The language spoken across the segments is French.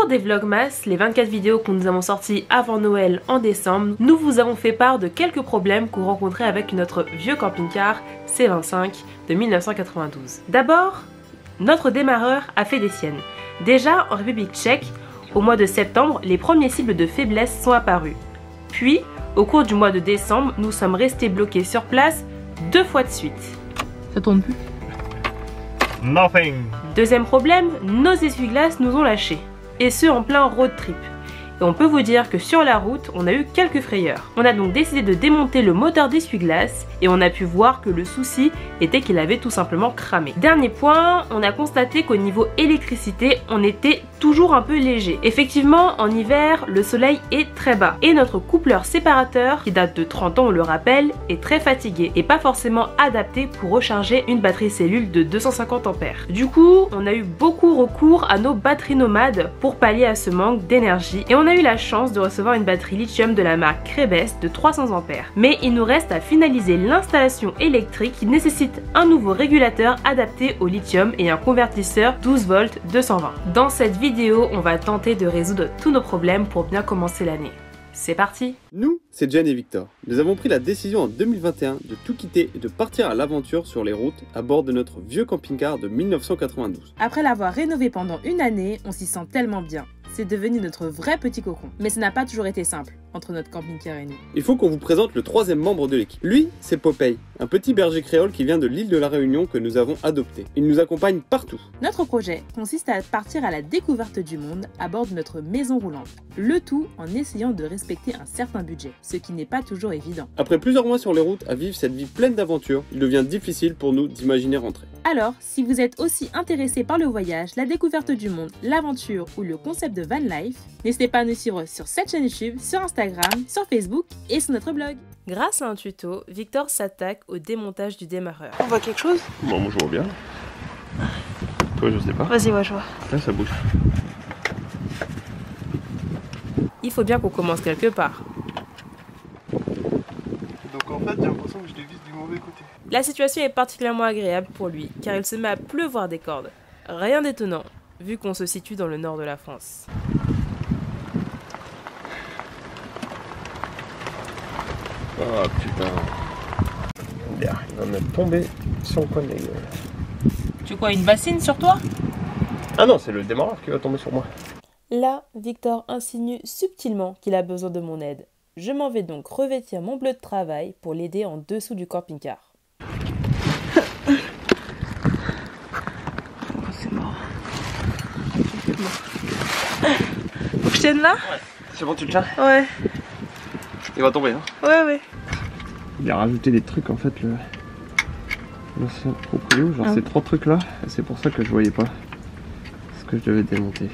cours des Vlogmas, les 24 vidéos que nous avons sorties avant Noël en décembre, nous vous avons fait part de quelques problèmes qu'on rencontrait avec notre vieux camping-car C25 de 1992. D'abord, notre démarreur a fait des siennes. Déjà, en République tchèque, au mois de septembre, les premiers cibles de faiblesse sont apparus. Puis, au cours du mois de décembre, nous sommes restés bloqués sur place 2 fois de suite. Ça tourne plus? Nothing. Deuxième problème, nos essuie-glaces nous ont lâchés. Et ce en plein road trip. Et on peut vous dire que sur la route, on a eu quelques frayeurs. On a donc décidé de démonter le moteur d'essuie-glace et on a pu voir que le souci était qu'il avait tout simplement cramé. Dernier point, on a constaté qu'au niveau électricité, on était toujours un peu léger. Effectivement, en hiver, le soleil est très bas et notre coupleur séparateur, qui date de 30 ans on le rappelle, est très fatigué et pas forcément adapté pour recharger une batterie cellule de 250 ampères. Du coup, on a eu beaucoup recours à nos batteries nomades pour pallier à ce manque d'énergie et on a eu la chance de recevoir une batterie lithium de la marque Krebs de 300 ampères. Mais il nous reste à finaliser l'installation électrique qui nécessite un nouveau régulateur adapté au lithium et un convertisseur 12 volts 220. Dans cette vidéo, on va tenter de résoudre tous nos problèmes pour bien commencer l'année. C'est parti! Nous, c'est Jen et Victor. Nous avons pris la décision en 2021 de tout quitter et de partir à l'aventure sur les routes à bord de notre vieux camping-car de 1992. Après l'avoir rénové pendant une année, on s'y sent tellement bien. C'est devenu notre vrai petit cocon. Mais ça n'a pas toujours été simple entre notre camping-car et nous. Il faut qu'on vous présente le troisième membre de l'équipe. Lui, c'est Popeye, un petit berger créole qui vient de l'île de la Réunion que nous avons adopté. Il nous accompagne partout. Notre projet consiste à partir à la découverte du monde à bord de notre maison roulante. Le tout en essayant de respecter un certain budget, ce qui n'est pas toujours évident. Après plusieurs mois sur les routes à vivre cette vie pleine d'aventures, il devient difficile pour nous d'imaginer rentrer. Alors, si vous êtes aussi intéressé par le voyage, la découverte du monde, l'aventure ou le concept de van life, n'hésitez pas à nous suivre sur cette chaîne YouTube, sur Instagram, sur Facebook et sur notre blog. Grâce à un tuto, Victor s'attaque au démontage du démarreur. On voit quelque chose? Bon, moi je vois bien. Toi, je sais pas. Vas-y, ouais, je vois. Là, ça bouge. Il faut bien qu'on commence quelque part. Donc en fait, j'ai l'impression que je les vise du mauvais côté. La situation est particulièrement agréable pour lui, car il se met à pleuvoir des cordes. Rien d'étonnant, vu qu'on se situe dans le nord de la France. Ah putain. Merde, il va me tomber sur le coin de la gueule. Tu quoi, une bassine sur toi? Ah non, c'est le démarreur qui va tomber sur moi. Là, Victor insinue subtilement qu'il a besoin de mon aide. Je m'en vais donc revêtir mon bleu de travail pour l'aider en dessous du camping-car. C'est mort. Faut que je tienne là? Ouais. C'est bon, tu le tiens? Ouais. Il va tomber, hein? Ouais. Il a rajouté des trucs en fait, l'ancien proprio, genre ces 3 trucs là, et c'est pour ça que je voyais pas ce que je devais démonter.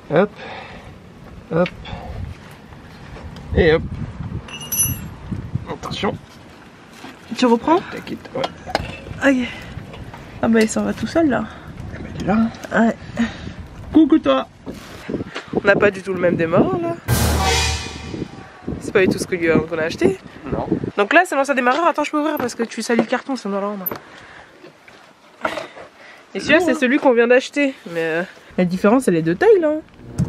Hop, hop, et hop. Attention. Tu reprends? T'inquiète, ouais. Ok. Ah bah il s'en va tout seul là. Ah bah il est là. Ouais. Coucou toi. On n'a pas du tout le même démarreur là. C'est pas du tout ce qu'on a acheté. Non. Donc là c'est l'ancien démarreur. Attends, je peux ouvrir parce que tu salis le carton, c'est dans la rendre. Et celui-là c'est celui qu'on vient d'acheter. Mais la différence elle est de taille là.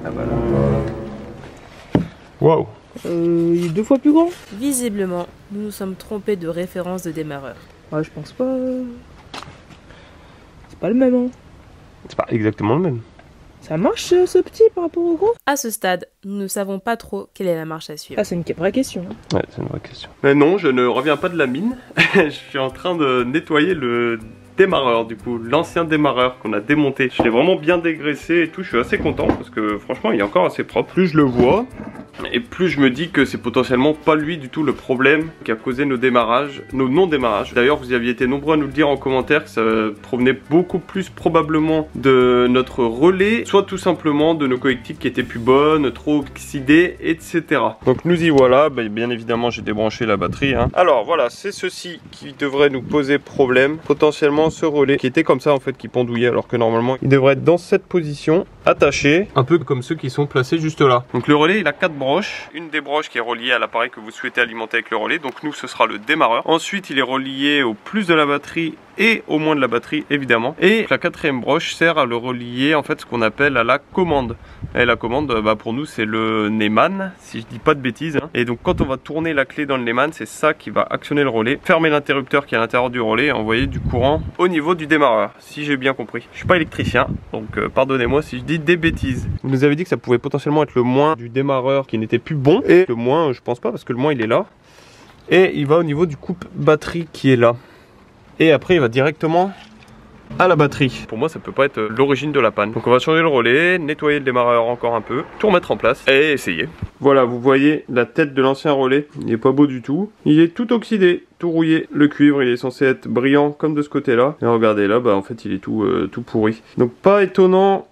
Ah bah là. Waouh. Il est 2 fois plus grand. Visiblement, nous nous sommes trompés de référence de démarreur. Ouais, je pense pas. C'est pas le même hein. C'est pas exactement le même. Ça marche ce petit par rapport au gros? À ce stade, nous ne savons pas trop quelle est la marche à suivre. Ah, c'est une vraie question. Ouais, c'est une vraie question. Mais non, je ne reviens pas de la mine. Je suis en train de nettoyer le démarreur, du coup, l'ancien démarreur qu'on a démonté. Je l'ai vraiment bien dégraissé et tout. Je suis assez content parce que franchement, il est encore assez propre. Plus je le vois, et plus je me dis que c'est potentiellement pas lui du tout le problème qui a causé nos démarrages, nos non-démarrages. D'ailleurs, vous y aviez été nombreux à nous le dire en commentaire que ça provenait beaucoup plus probablement de notre relais, soit tout simplement de nos connectiques qui étaient plus bonnes, trop oxydées, etc. Donc nous y voilà. Bien évidemment, j'ai débranché la batterie, hein. Alors voilà, c'est ceci qui devrait nous poser problème. Potentiellement ce relais qui était comme ça en fait, qui pendouillait, alors que normalement il devrait être dans cette position, attaché, un peu comme ceux qui sont placés juste là. Donc le relais il a 4 branches. broche, une des broches qui est reliée à l'appareil que vous souhaitez alimenter avec le relais. Donc nous, ce sera le démarreur. Ensuite, il est relié au plus de la batterie et au moins de la batterie, évidemment. Et la quatrième broche sert à le relier, en fait, ce qu'on appelle à la commande. Et la commande, pour nous, c'est le Neumann, si je dis pas de bêtises. Et donc, quand on va tourner la clé dans le Neumann, c'est ça qui va actionner le relais, fermer l'interrupteur qui est à l'intérieur du relais et envoyer du courant au niveau du démarreur, si j'ai bien compris. Je suis pas électricien, donc pardonnez-moi si je dis des bêtises. Vous nous avez dit que ça pouvait potentiellement être le moins du démarreur qui n'était plus bon. Et le moins, je pense pas, parce que le moins, il est là. Et il va au niveau du coupe batterie qui est là. Et après il va directement à la batterie. Pour moi ça peut pas être l'origine de la panne. Donc on va changer le relais, nettoyer le démarreur encore un peu, tout remettre en place et essayer. Voilà, vous voyez la tête de l'ancien relais, il est pas beau du tout. Il est tout oxydé, tout rouillé. Le cuivre il est censé être brillant comme de ce côté là. Et regardez là, en fait il est tout pourri. Donc pas étonnant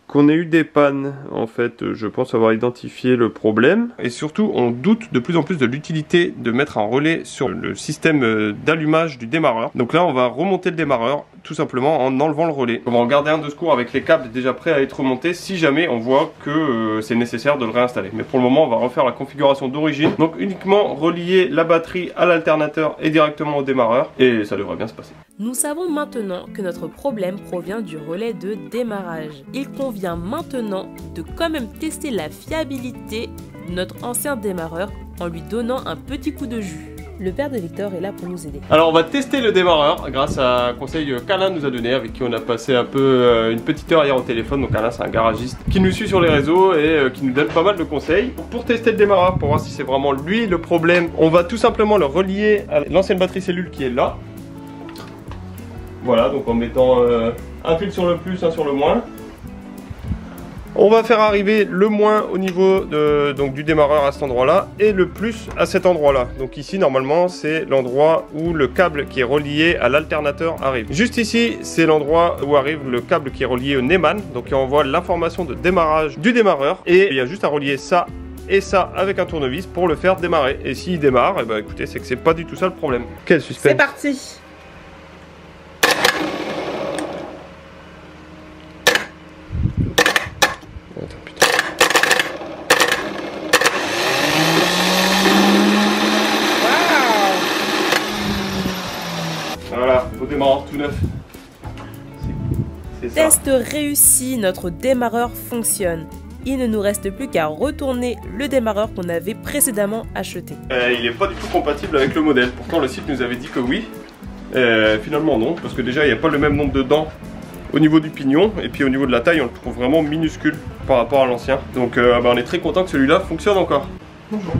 qu'on ait eu des pannes. En fait, je pense avoir identifié le problème. Et surtout, on doute de plus en plus de l'utilité de mettre un relais sur le système d'allumage du démarreur. Donc là, on va remonter le démarreur, tout simplement en enlevant le relais. On va en garder un de secours avec les câbles déjà prêts à être remontés si jamais on voit que c'est nécessaire de le réinstaller. Mais pour le moment, on va refaire la configuration d'origine. Donc uniquement relier la batterie à l'alternateur et directement au démarreur. Et ça devrait bien se passer. Nous savons maintenant que notre problème provient du relais de démarrage. Il convient maintenant de quand même tester la fiabilité de notre ancien démarreur en lui donnant un petit coup de jus. Le père de Victor est là pour nous aider. Alors on va tester le démarreur grâce à un conseil qu'Alain nous a donné, avec qui on a passé un peu une petite heure hier au téléphone. Donc Alain c'est un garagiste qui nous suit sur les réseaux et qui nous donne pas mal de conseils. Pour tester le démarreur, pour voir si c'est vraiment lui le problème, on va tout simplement le relier à l'ancienne batterie cellule qui est là. Voilà, donc en mettant un fil sur le plus, un sur le moins. On va faire arriver le moins au niveau du démarreur à cet endroit-là et le plus à cet endroit-là. Donc ici, normalement, c'est l'endroit où le câble qui est relié à l'alternateur arrive. Juste ici, c'est l'endroit où arrive le câble qui est relié au Neumann. Donc il envoie l'information de démarrage du démarreur. Et il y a juste à relier ça et ça avec un tournevis pour le faire démarrer. Et s'il démarre, et écoutez, c'est que c'est pas du tout ça le problème. Quel suspense. C'est parti. Voilà, au démarreur tout neuf. C'est ça. Test réussi, notre démarreur fonctionne. Il ne nous reste plus qu'à retourner le démarreur qu'on avait précédemment acheté. Il n'est pas du tout compatible avec le modèle. Pourtant le site nous avait dit que oui. Finalement non, parce que déjà il n'y a pas le même nombre de dents au niveau du pignon. Et puis au niveau de la taille on le trouve vraiment minuscule par rapport à l'ancien. Donc on est très content que celui-là fonctionne encore. Bonjour.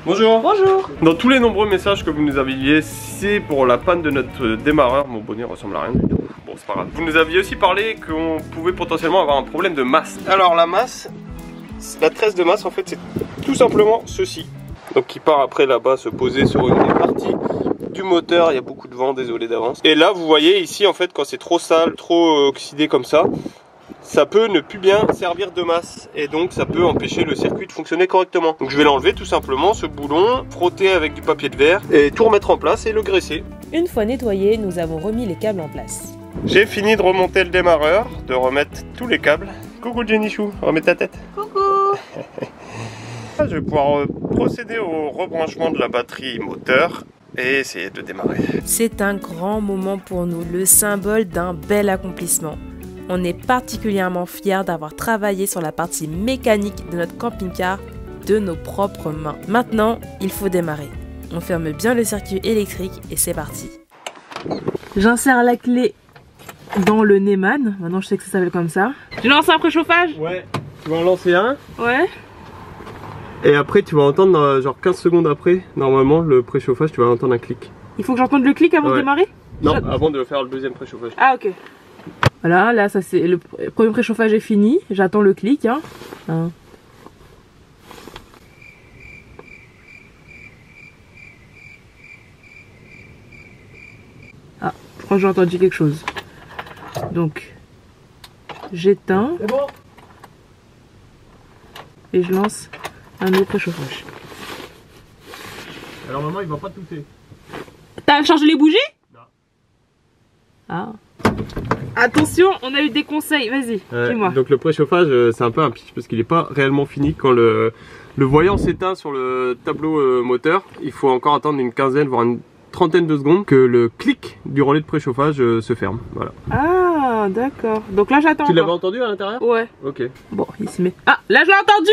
Bonjour. Bonjour. Dans tous les nombreux messages que vous nous aviez, c'est pour la panne de notre démarreur. Mon bonnet ressemble à rien du tout. Bon, c'est pas grave. Vous nous aviez aussi parlé qu'on pouvait potentiellement avoir un problème de masse. Alors la masse, la tresse de masse en fait c'est tout simplement ceci. Donc qui part après là-bas se poser sur une des parties du moteur. Il y a beaucoup de vent, désolé d'avance. Et là vous voyez ici en fait quand c'est trop sale, trop oxydé comme ça, ça peut ne plus bien servir de masse et donc ça peut empêcher le circuit de fonctionner correctement. Donc je vais l'enlever tout simplement, ce boulon, frotter avec du papier de verre et tout remettre en place et le graisser. Une fois nettoyé, nous avons remis les câbles en place. J'ai fini de remonter le démarreur, de remettre tous les câbles. Coucou Jenny Chou, remets ta tête. Coucou. Je vais pouvoir procéder au rebranchement de la batterie moteur et essayer de démarrer. C'est un grand moment pour nous, le symbole d'un bel accomplissement. On est particulièrement fiers d'avoir travaillé sur la partie mécanique de notre camping-car de nos propres mains. Maintenant, il faut démarrer. On ferme bien le circuit électrique et c'est parti. J'insère la clé dans le Neumann. Maintenant, je sais que ça s'appelle comme ça. Tu lances un préchauffage? Ouais, tu vas en lancer un. Ouais. Et après, tu vas entendre, genre 15 secondes après, normalement, le préchauffage, tu vas entendre un clic. Il faut que j'entende le clic avant de démarrer? Non, avant de faire le deuxième préchauffage. Ah, ok. Voilà, là, ça c'est le premier préchauffage est fini. J'attends le clic. Hein. Ah, je crois que j'ai entendu quelque chose. Donc, j'éteins. Et je lance un autre préchauffage. Alors maman, il va pas tousser. T'as chargé les bougies? Non. Ah. Attention, on a eu des conseils, vas-y, dis-moi. Donc le préchauffage, c'est un peu un pitch parce qu'il n'est pas réellement fini quand Le voyant s'éteint sur le tableau moteur. Il faut encore attendre une quinzaine voire une trentaine de secondes que le clic du relais de préchauffage se ferme. Voilà. Ah d'accord. Donc là j'attends. Tu l'avais entendu à l'intérieur? Ouais. Ok. Bon, il se met. Ah, là je l'ai entendu.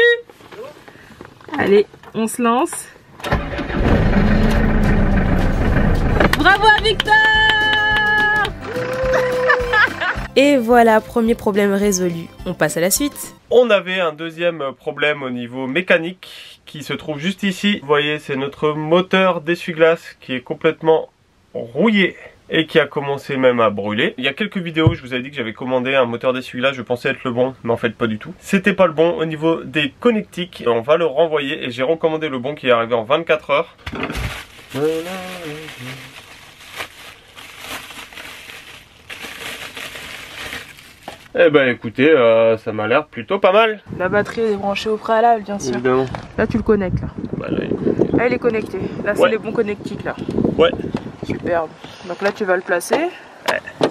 Allez, on se lance. Bravo à Victor. Et voilà, premier problème résolu. On passe à la suite. On avait un deuxième problème au niveau mécanique qui se trouve juste ici. Vous voyez, c'est notre moteur d'essuie-glace qui est complètement rouillé et qui a commencé même à brûler. Il y a quelques vidéos, je vous avais dit que j'avais commandé un moteur d'essuie-glace, je pensais être le bon, mais en fait pas du tout. C'était pas le bon au niveau des connectiques. On va le renvoyer et j'ai recommandé le bon qui est arrivé en 24 heures. Eh ben écoutez, ça m'a l'air plutôt pas mal. La batterie est branchée au préalable, bien sûr. Évidemment. Là tu le connectes là. Bah, là, Là il est connecté. Là c'est les bons connectiques là. ouais. Superbe. Donc là tu vas le placer. Ouais.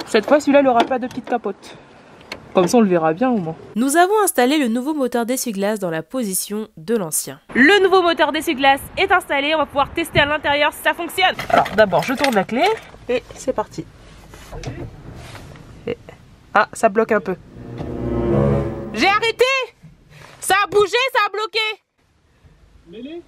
Cette fois celui-là il aura pas de petite capote. Comme ça on le verra bien au moins. Nous avons installé le nouveau moteur d'essuie-glace dans la position de l'ancien. Le nouveau moteur d'essuie-glace est installé. On va pouvoir tester à l'intérieur si ça fonctionne. Alors d'abord je tourne la clé et c'est parti. Ah, ça bloque un peu. J'ai arrêté. Ça a bougé, ça a bloqué. Mélie.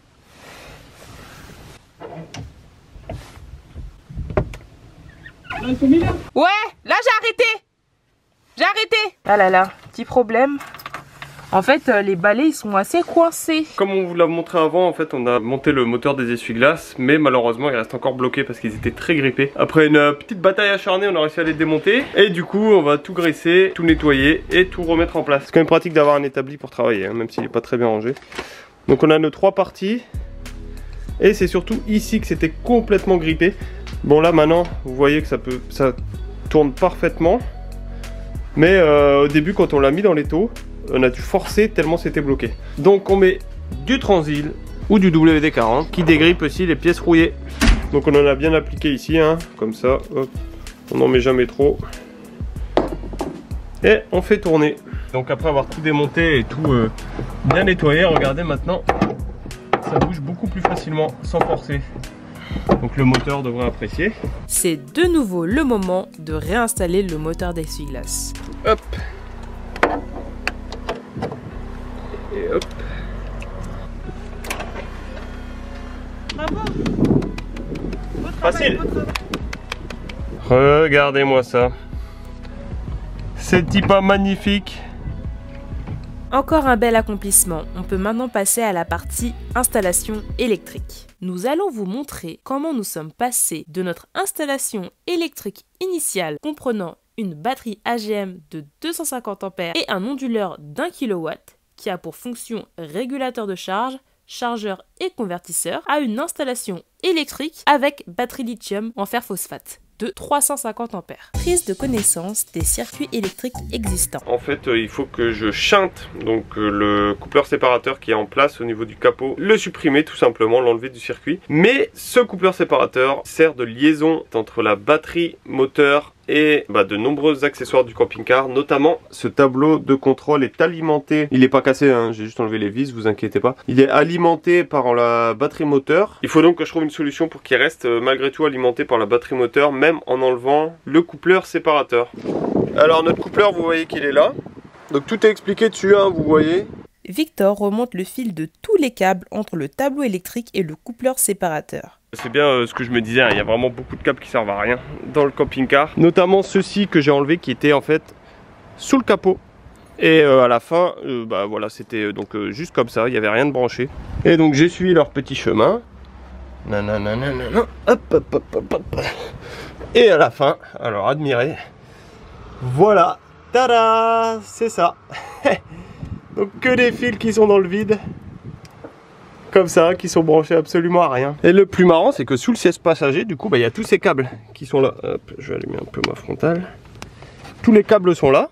Ouais, là j'ai arrêté. J'ai arrêté. Ah là là, petit problème. En fait, les balais ils sont assez coincés. Comme on vous l'a montré avant, en fait, on a monté le moteur des essuie-glaces, mais malheureusement, il reste encore bloqué parce qu'ils étaient très grippés. Après une petite bataille acharnée, on a réussi à les démonter. Et du coup, on va tout graisser, tout nettoyer et tout remettre en place. C'est quand même pratique d'avoir un établi pour travailler, hein, même s'il n'est pas très bien rangé. Donc on a nos 3 parties. Et c'est surtout ici que c'était complètement grippé. Bon là, maintenant, vous voyez que ça tourne parfaitement. Mais au début, quand on l'a mis dans l'étau, on a dû forcer tellement c'était bloqué. Donc on met du Transil ou du WD-40 qui dégrippe aussi les pièces rouillées. Donc on en a bien appliqué ici, hein, comme ça, hop, on n'en met jamais trop. Et on fait tourner. Donc après avoir tout démonté et tout bien nettoyé, regardez maintenant, ça bouge beaucoup plus facilement sans forcer. Donc le moteur devrait apprécier. C'est de nouveau le moment de réinstaller le moteur d'essuie-glace. Hop. Et hop. Bravo. Facile. Regardez-moi ça. C'est pas magnifique. Encore un bel accomplissement. On peut maintenant passer à la partie installation électrique. Nous allons vous montrer comment nous sommes passés de notre installation électrique initiale comprenant une batterie AGM de 250 A et un onduleur d'1 kW qui a pour fonction régulateur de charge, chargeur et convertisseur, à une installation électrique avec batterie lithium en fer phosphate de 350 A. Prise de connaissance des circuits électriques existants. En fait, il faut que je chinte donc le coupleur séparateur qui est en place au niveau du capot, le supprimer tout simplement, l'enlever du circuit. Mais ce coupleur séparateur sert de liaison entre la batterie moteur et de nombreux accessoires du camping-car, notamment ce tableau de contrôle est alimenté, il n'est pas cassé, hein, j'ai juste enlevé les vis, vous inquiétez pas, il est alimenté par la batterie moteur. Il faut donc que je trouve une solution pour qu'il reste malgré tout alimenté par la batterie moteur, même en enlevant le coupleur séparateur. Alors notre coupleur, vous voyez qu'il est là, donc tout est expliqué dessus, hein, vous voyez. Victor remonte le fil de tous les câbles entre le tableau électrique et le coupleur séparateur. C'est bien ce que je me disais, hein, il y a vraiment beaucoup de câbles qui servent à rien dans le camping-car. Notamment ceux-ci que j'ai enlevés qui étaient en fait sous le capot. Et à la fin, voilà, c'était donc juste comme ça, il n'y avait rien de branché. Et donc j'ai suivi leur petit chemin. Nanana, hop, hop, hop, hop, hop. Et à la fin, alors admirez, voilà, tada, c'est ça. Donc que des fils qui sont dans le vide. Comme ça, qui sont branchés absolument à rien. Et le plus marrant, c'est que sous le siège passager, du coup, il y a tous ces câbles qui sont là. Hop, je vais allumer un peu ma frontale. Tous les câbles sont là.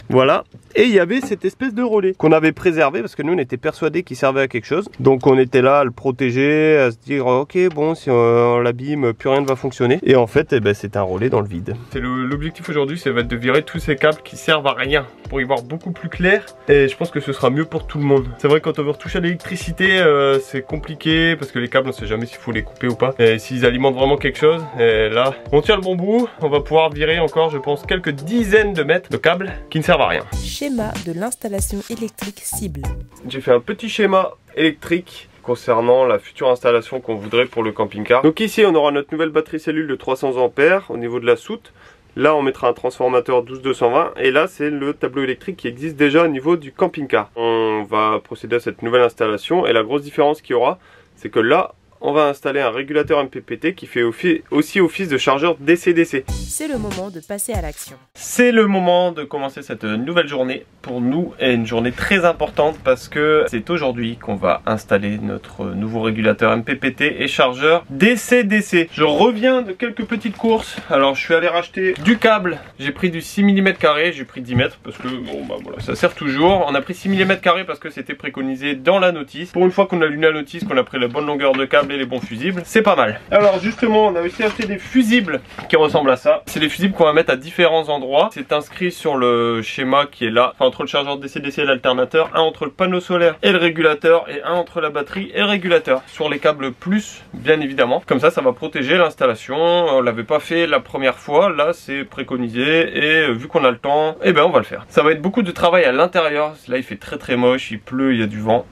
Voilà. Et il y avait cette espèce de relais qu'on avait préservé parce que nous on était persuadés qu'il servait à quelque chose. Donc on était là à le protéger, à se dire ok bon si on l'abîme plus rien ne va fonctionner. Et en fait c'est un relais dans le vide. L'objectif aujourd'hui ça va être de virer tous ces câbles qui servent à rien pour y voir beaucoup plus clair. Et je pense que ce sera mieux pour tout le monde. C'est vrai que quand on veut retoucher à l'électricité c'est compliqué parce que les câbles on sait jamais s'il faut les couper ou pas. Et s'ils alimentent vraiment quelque chose, et là on tient le bon bout, on va pouvoir virer encore je pense quelques dizaines de mètres de câbles qui ne servent à rien. Schéma de l'installation électrique cible. J'ai fait un petit schéma électrique concernant la future installation qu'on voudrait pour le camping-car. Donc ici on aura notre nouvelle batterie cellule de 300 ampères au niveau de la soute. Là on mettra un transformateur 12-220 et là c'est le tableau électrique qui existe déjà au niveau du camping-car. On va procéder à cette nouvelle installation et la grosse différence qu'il y aura c'est que là on va installer un régulateur MPPT qui fait aussi office de chargeur DC-DC. C'est le moment de passer à l'action. C'est le moment de commencer cette nouvelle journée pour nous et une journée très importante parce que c'est aujourd'hui qu'on va installer notre nouveau régulateur MPPT et chargeur DC-DC. Je reviens de quelques petites courses. Alors je suis allé racheter du câble. J'ai pris du 6 mm carré, j'ai pris 10 mètres parce que bon bah voilà, ça sert toujours. On a pris 6 mm carré parce que c'était préconisé dans la notice. Pour une fois qu'on a lu la notice, qu'on a pris la bonne longueur de câble et les bons fusibles, c'est pas mal. Alors justement on a aussi acheté des fusibles qui ressemblent à ça. C'est des fusibles qu'on va mettre à différents endroits. C'est inscrit sur le schéma qui est là, enfin entre le chargeur DC-DC et l'alternateur, un entre le panneau solaire et le régulateur et un entre la batterie et le régulateur. Sur les câbles plus bien évidemment. Comme ça va protéger l'installation. On l'avait pas fait la première fois, là c'est préconisé et vu qu'on a le temps, eh ben on va le faire. Ça va être beaucoup de travail à l'intérieur. Là il fait très moche, il pleut, il y a du vent.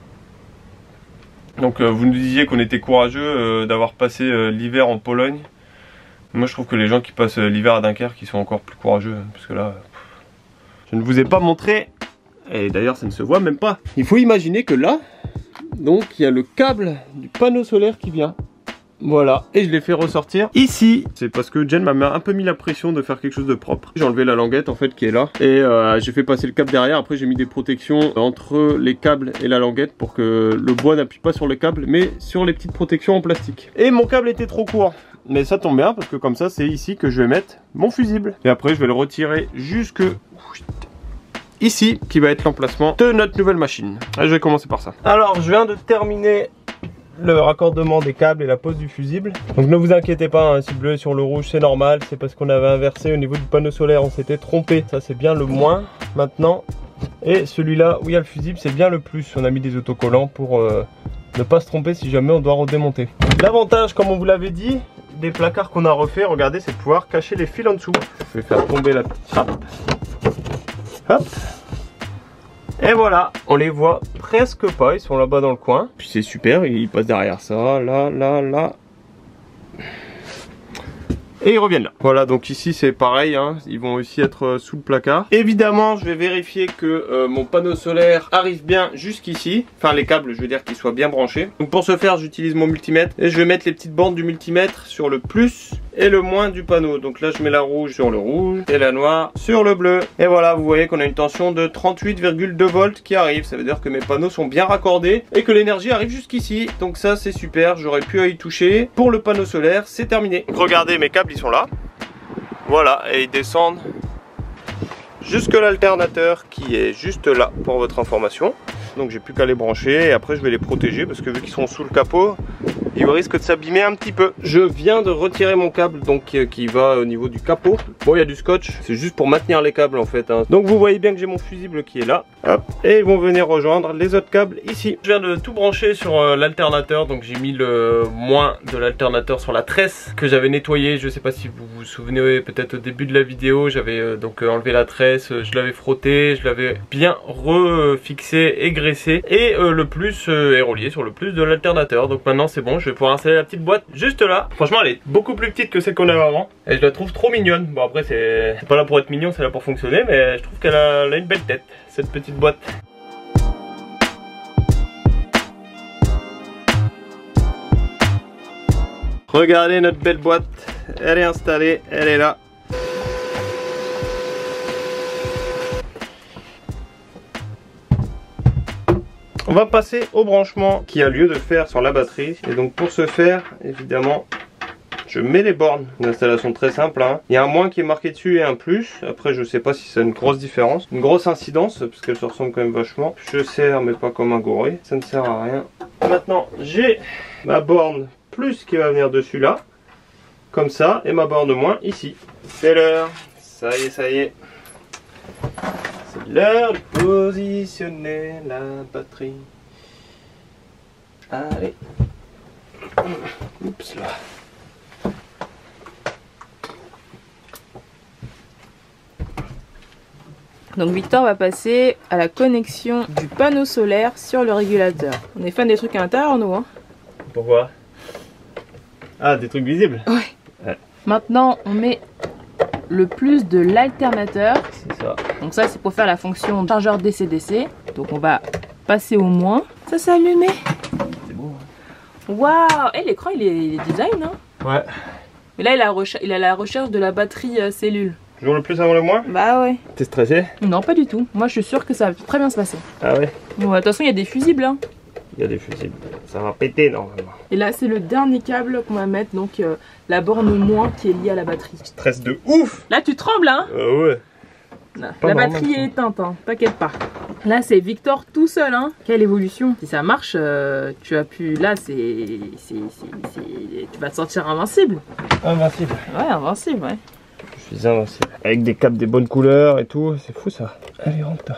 Donc vous nous disiez qu'on était courageux d'avoir passé l'hiver en Pologne. Moi je trouve que les gens qui passent l'hiver à Dunkerque ils sont encore plus courageux. Parce que là, je ne vous ai pas montré. Et d'ailleurs ça ne se voit même pas. Il faut imaginer que là, donc il y a le câble du panneau solaire qui vient. Voilà, et je l'ai fait ressortir ici. C'est parce que Jen m'a un peu mis la pression de faire quelque chose de propre. J'ai enlevé la languette en fait qui est là. Et j'ai fait passer le câble derrière. Après j'ai mis des protections entre les câbles et la languette pour que le bois n'appuie pas sur les câbles mais sur les petites protections en plastique. Et mon câble était trop court. Mais ça tombe bien parce que comme ça c'est ici que je vais mettre mon fusible. Et après je vais le retirer jusque ici qui va être l'emplacement de notre nouvelle machine. Et je vais commencer par ça. Alors je viens de terminer le raccordement des câbles et la pose du fusible. Donc ne vous inquiétez pas, hein, si bleu est sur le rouge c'est normal, c'est parce qu'on avait inversé au niveau du panneau solaire, on s'était trompé. Ça c'est bien le moins maintenant. Et celui-là où il y a le fusible c'est bien le plus. On a mis des autocollants pour ne pas se tromper si jamais on doit redémonter. L'avantage, comme on vous l'avait dit, des placards qu'on a refait, regardez, c'est de pouvoir cacher les fils en dessous. Je vais faire tomber la petite chape. Hop. Et voilà, on les voit presque pas, ils sont là-bas dans le coin. Puis c'est super, ils passent derrière ça, là. Et ils reviennent là. Voilà, donc ici c'est pareil, hein, ils vont aussi être sous le placard. Évidemment, je vais vérifier que mon panneau solaire arrive bien jusqu'ici. Enfin, les câbles, je veux dire qu'ils soient bien branchés. Donc pour ce faire, j'utilise mon multimètre. Et je vais mettre les petites bandes du multimètre sur le plus et le moins du panneau. Donc là, je mets la rouge sur le rouge et la noire sur le bleu. Et voilà, vous voyez qu'on a une tension de 38,2 volts qui arrive. Ça veut dire que mes panneaux sont bien raccordés et que l'énergie arrive jusqu'ici. Donc ça, c'est super, j'aurais pu y toucher. Pour le panneau solaire, c'est terminé. Donc regardez, mes câbles, ils sont là. Voilà, et ils descendent jusque l'alternateur qui est juste là pour votre information. Donc j'ai plus qu'à les brancher et après je vais les protéger parce que vu qu'ils sont sous le capot, ils risquent de s'abîmer un petit peu. Je viens de retirer mon câble donc qui va au niveau du capot. Bon, il y a du scotch, c'est juste pour maintenir les câbles en fait, hein. Donc vous voyez bien que j'ai mon fusible qui est là. Hop. Et ils vont venir rejoindre les autres câbles ici. Je viens de tout brancher sur l'alternateur, donc j'ai mis le moins de l'alternateur sur la tresse que j'avais nettoyée. Je sais pas si vous vous souvenez, peut-être au début de la vidéo, j'avais donc enlevé la tresse, je l'avais frotté, je l'avais bien refixé et graissé. Et le plus est relié sur le plus de l'alternateur. Donc maintenant c'est bon, je vais pouvoir installer la petite boîte juste là. Franchement elle est beaucoup plus petite que celle qu'on avait avant. Et je la trouve trop mignonne. Bon après c'est pas là pour être mignon, c'est là pour fonctionner. Mais je trouve qu'elle a une belle tête, cette petite boîte. Regardez notre belle boîte, elle est installée, elle est là. On va passer au branchement qui a lieu de faire sur la batterie. Et donc pour ce faire, évidemment, je mets les bornes. Une installation très simple, hein. Il y a un moins qui est marqué dessus et un plus. Après je sais pas si c'est une grosse différence, une grosse incidence parce qu'elles se ressemblent quand même vachement. Je sers mais pas comme un goré, ça ne sert à rien. Maintenant j'ai ma borne plus qui va venir dessus là, comme ça, et ma borne moins ici. C'est l'heure, ça y est, ça y est. C'est l'heure de positionner la batterie. Allez. Oups là. Donc Victor va passer à la connexion du panneau solaire sur le régulateur. On est fan des trucs à l'intérieur, nous, hein. Pourquoi? Ah, des trucs visibles? Ouais. Maintenant, on met le plus de l'alternateur. C'est ça. Donc ça, c'est pour faire la fonction chargeur DC-DC. Donc on va passer au moins. Ça s'est allumé. C'est beau. Waouh! Et l'écran, il est design, hein. Ouais. Et là, il a la recherche de la batterie cellule. Toujours le plus avant le moins? Bah ouais. T'es stressé? Non, pas du tout. Moi, je suis sûre que ça va très bien se passer. Ah ouais? Bon, de toute façon, il y a des fusibles, hein. Il y a des fusibles. Ça va péter normalement. Et là, c'est le dernier câble qu'on va mettre, donc la borne moins qui est liée à la batterie. Stress de ouf! Là, tu trembles, hein. Ouais. La normal, batterie ça. est éteinte, hein. T'inquiète pas. Là, c'est Victor tout seul, hein. Quelle évolution. Si ça marche, tu as pu... Là, tu vas te sentir invincible. Invincible. Ouais, invincible, ouais. Je suis invincible. Avec des câbles des bonnes couleurs et tout, c'est fou ça. Allez, rentre toi.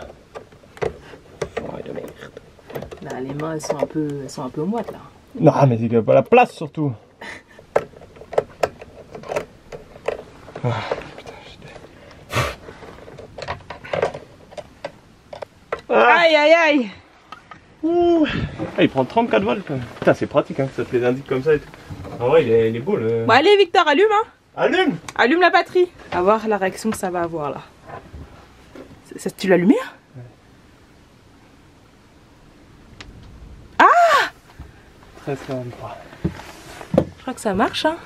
Oh, de merde. Là, les mains, elles sont un peu moites, là. Non, mais c'est qu'il n'y a pas la place surtout. Ah, putain, Aïe, aïe, aïe. Ouh. Ah, il prend 34 volts quand même. Putain, c'est pratique, hein, ça te les indique comme ça et tout. En vrai, il est beau le... Bon, allez, Victor, allume, hein. Allume! Allume la batterie. À voir la réaction que ça va avoir, là. Tu l'as allumé, hein? Ah! 1343. Je crois que ça marche, hein.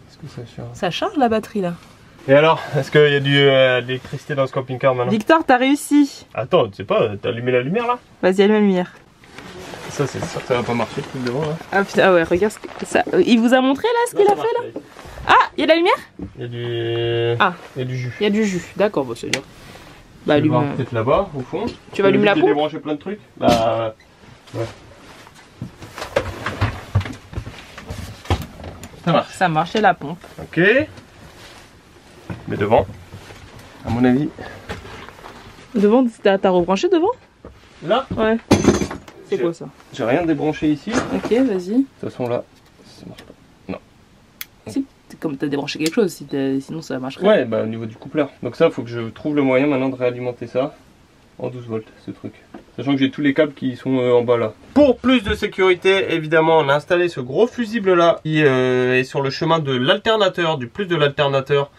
Est-ce que ça charge? Ça charge la batterie, là. Et alors, est-ce qu'il y a de l'électricité dans ce camping-car maintenant? Victor, t'as réussi. Attends, tu sais pas, t'as allumé la lumière là? Vas-y, allume la lumière. Ça, c'est sûr que ça va pas marcher le truc devant là. Ah putain, ah ouais, regarde ça. Il vous a montré là ce qu'il a fait là? Ah, il y a de la lumière? Il y a du... Ah. Il y a du jus. Il y a du jus, d'accord, bon c'est bien. Bah Tu vas allume. peut-être là-bas, au fond. Tu vas allumer la pompe? débrancher plein de trucs. Bah... ouais. Ça marche. Ça marche, c'est la pompe. Ok. Mais devant, à mon avis... Devant, t'as rebranché devant? Là? Ouais. C'est quoi ça? J'ai rien débranché ici. De Ok, vas-y. toute façon là, ça marche pas. Non. Si, comme t'as débranché quelque chose, sinon ça marcherait. Ouais, bah au niveau du coupleur. Donc ça, faut que je trouve le moyen maintenant de réalimenter ça en 12 volts, ce truc. Sachant que j'ai tous les câbles qui sont en bas là. Pour plus de sécurité, évidemment, on a installé ce gros fusible là qui est sur le chemin de l'alternateur, du plus de l'alternateur,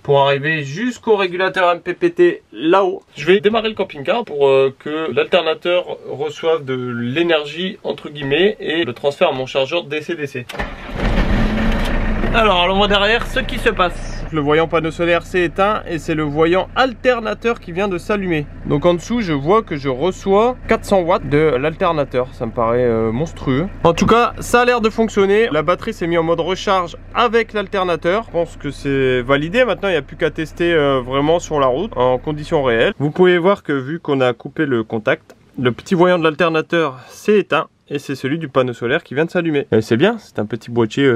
pour arriver jusqu'au régulateur MPPT là-haut. Je vais démarrer le camping-car pour que l'alternateur reçoive de l'énergie entre guillemets et le transfère à mon chargeur DC-DC. Alors, on voit derrière ce qui se passe. Le voyant panneau solaire s'est éteint et c'est le voyant alternateur qui vient de s'allumer. Donc en dessous, je vois que je reçois 400 watts de l'alternateur. Ça me paraît monstrueux. En tout cas, ça a l'air de fonctionner. La batterie s'est mise en mode recharge avec l'alternateur. Je pense que c'est validé. Maintenant, il n'y a plus qu'à tester vraiment sur la route en conditions réelles. Vous pouvez voir que vu qu'on a coupé le contact, le petit voyant de l'alternateur s'est éteint et c'est celui du panneau solaire qui vient de s'allumer. C'est bien, c'est un petit boîtier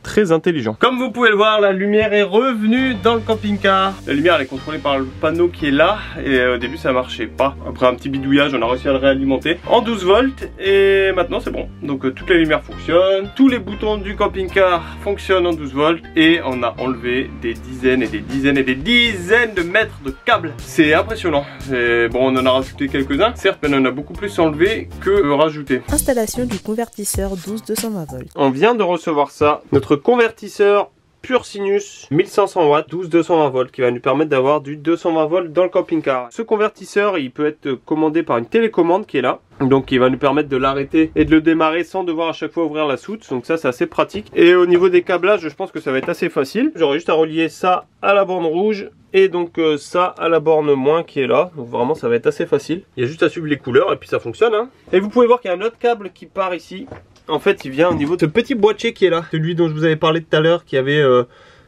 très intelligent. Comme vous pouvez le voir, la lumière est revenue dans le camping-car. La lumière elle est contrôlée par le panneau qui est là et au début ça marchait pas. Après un petit bidouillage, on a réussi à le réalimenter en 12 volts et maintenant c'est bon. Donc toutes les lumières fonctionnent, tous les boutons du camping-car fonctionnent en 12 volts et on a enlevé des dizaines et des dizaines et des dizaines de mètres de câbles. C'est impressionnant. Et bon, on en a rajouté quelques-uns, certes, mais on en a beaucoup plus enlevé que rajouté. Installation du convertisseur 12-220 volts. On vient de recevoir ça, notre convertisseur Pure Sinus 1500 watts 12-220 volts qui va nous permettre d'avoir du 220 volts dans le camping-car. Ce convertisseur il peut être commandé par une télécommande qui est là, donc il va nous permettre de l'arrêter et de le démarrer sans devoir à chaque fois ouvrir la soute, donc ça c'est assez pratique. Et au niveau des câblages, je pense que ça va être assez facile. J'aurai juste à relier ça à la borne rouge et donc ça à la borne moins qui est là, donc vraiment ça va être assez facile. Il y a juste à suivre les couleurs et puis ça fonctionne hein. Et vous pouvez voir qu'il y a un autre câble qui part ici en fait il vient au niveau de ce petit boîtier qui est là, celui dont je vous avais parlé tout à l'heure, qui avait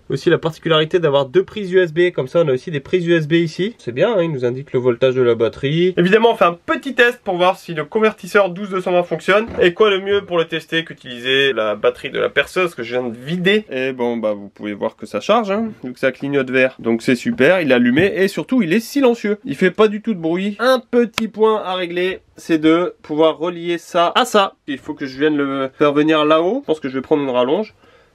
aussi la particularité d'avoir 2 prises USB. Comme ça on a aussi des prises USB ici. C'est bien, hein, il nous indique le voltage de la batterie. Évidemment on fait un petit test pour voir si le convertisseur 12-220 fonctionne. Et quoi le mieux pour le tester qu'utiliser la batterie de la perceuse que je viens de vider. Et bon bah vous pouvez voir que ça charge, hein, vu que ça clignote vert. Donc c'est super, il est allumé et surtout il est silencieux. Il fait pas du tout de bruit. Un petit point à régler, c'est de pouvoir relier ça à ça. Il faut que je vienne le faire venir là-haut. Je pense que je vais prendre une rallonge,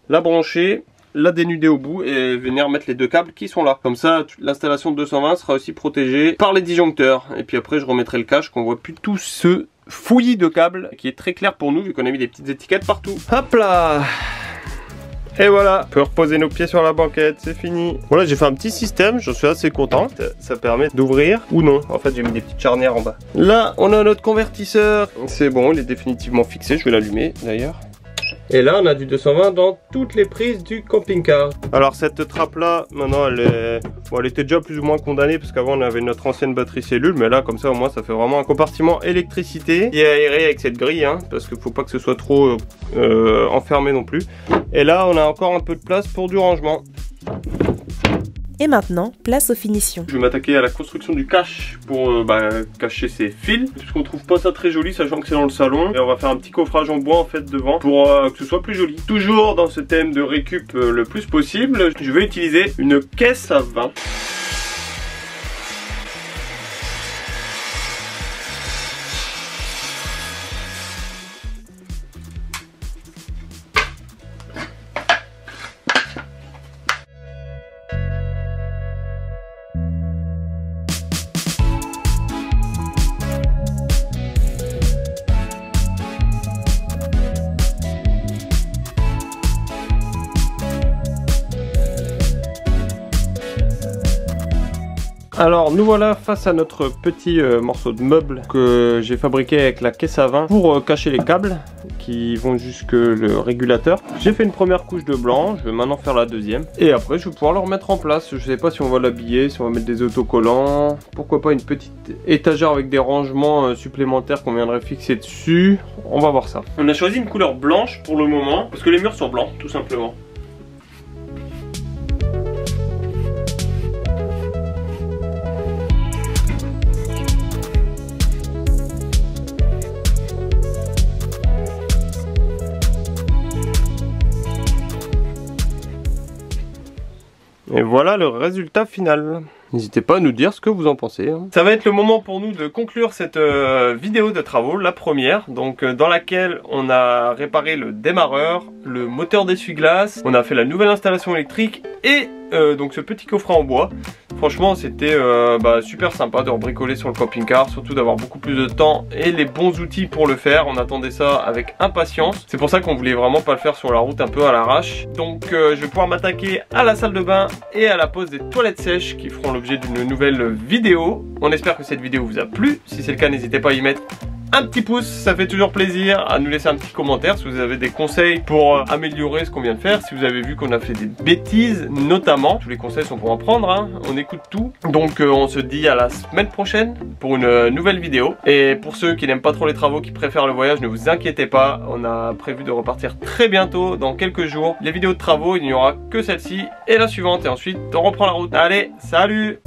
la brancher, la dénuder au bout et venir mettre les 2 câbles qui sont là. Comme ça, l'installation de 220 sera aussi protégée par les disjoncteurs. Et puis après, je remettrai le cache, qu'on voit plus tout ce fouillis de câbles qui est très clair pour nous vu qu'on a mis des petites étiquettes partout. Hop là! Et voilà, on peut reposer nos pieds sur la banquette, c'est fini. Voilà, j'ai fait un petit système, j'en suis assez content. Ça permet d'ouvrir ou non. En fait, j'ai mis des petites charnières en bas. Là, on a notre convertisseur. C'est bon, il est définitivement fixé. Je vais l'allumer d'ailleurs. Et là on a du 220 dans toutes les prises du camping-car. Alors cette trappe là, maintenant elle était déjà plus ou moins condamnée parce qu'avant on avait notre ancienne batterie cellule. Mais là comme ça au moins ça fait vraiment un compartiment électricité. Et aéré avec cette grille, hein, parce qu'il faut pas que ce soit trop enfermé non plus. Et là on a encore un peu de place pour du rangement. Et maintenant, place aux finitions. Je vais m'attaquer à la construction du cache pour cacher ces fils. Puisqu'on trouve pas ça très joli, sachant que c'est dans le salon. Et on va faire un petit coffrage en bois en fait devant pour que ce soit plus joli. Toujours dans ce thème de récup le plus possible, je vais utiliser une caisse à vin. Alors nous voilà face à notre petit morceau de meuble que j'ai fabriqué avec la caisse à vin pour cacher les câbles qui vont jusque le régulateur. J'ai fait une première couche de blanc, je vais maintenant faire la deuxième et après je vais pouvoir le remettre en place. Je sais pas si on va l'habiller, si on va mettre des autocollants, pourquoi pas une petite étagère avec des rangements supplémentaires qu'on viendrait fixer dessus. On va voir ça. On a choisi une couleur blanche pour le moment parce que les murs sont blancs tout simplement. Et voilà le résultat final. N'hésitez pas à nous dire ce que vous en pensez. Ça va être le moment pour nous de conclure cette vidéo de travaux, la première, donc dans laquelle on a réparé le démarreur, le moteur d'essuie-glace, on a fait la nouvelle installation électrique et donc ce petit coffret en bois. Franchement c'était super sympa de rebricoler sur le camping-car, surtout d'avoir beaucoup plus de temps et les bons outils pour le faire. On attendait ça avec impatience. C'est pour ça qu'on voulait vraiment pas le faire sur la route un peu à l'arrache. Donc je vais pouvoir m'attaquer à la salle de bain et à la pose des toilettes sèches qui feront l'objet d'une nouvelle vidéo. On espère que cette vidéo vous a plu. Si c'est le cas, n'hésitez pas à y mettre un petit pouce, ça fait toujours plaisir. À nous laisser un petit commentaire si vous avez des conseils pour améliorer ce qu'on vient de faire. Si vous avez vu qu'on a fait des bêtises notamment, tous les conseils sont pour en prendre, hein. On écoute tout. Donc on se dit à la semaine prochaine pour une nouvelle vidéo. Et pour ceux qui n'aiment pas trop les travaux, qui préfèrent le voyage, ne vous inquiétez pas, on a prévu de repartir très bientôt, dans quelques jours. Les vidéos de travaux, il n'y aura que celle-ci et la suivante et ensuite on reprend la route. Allez, salut!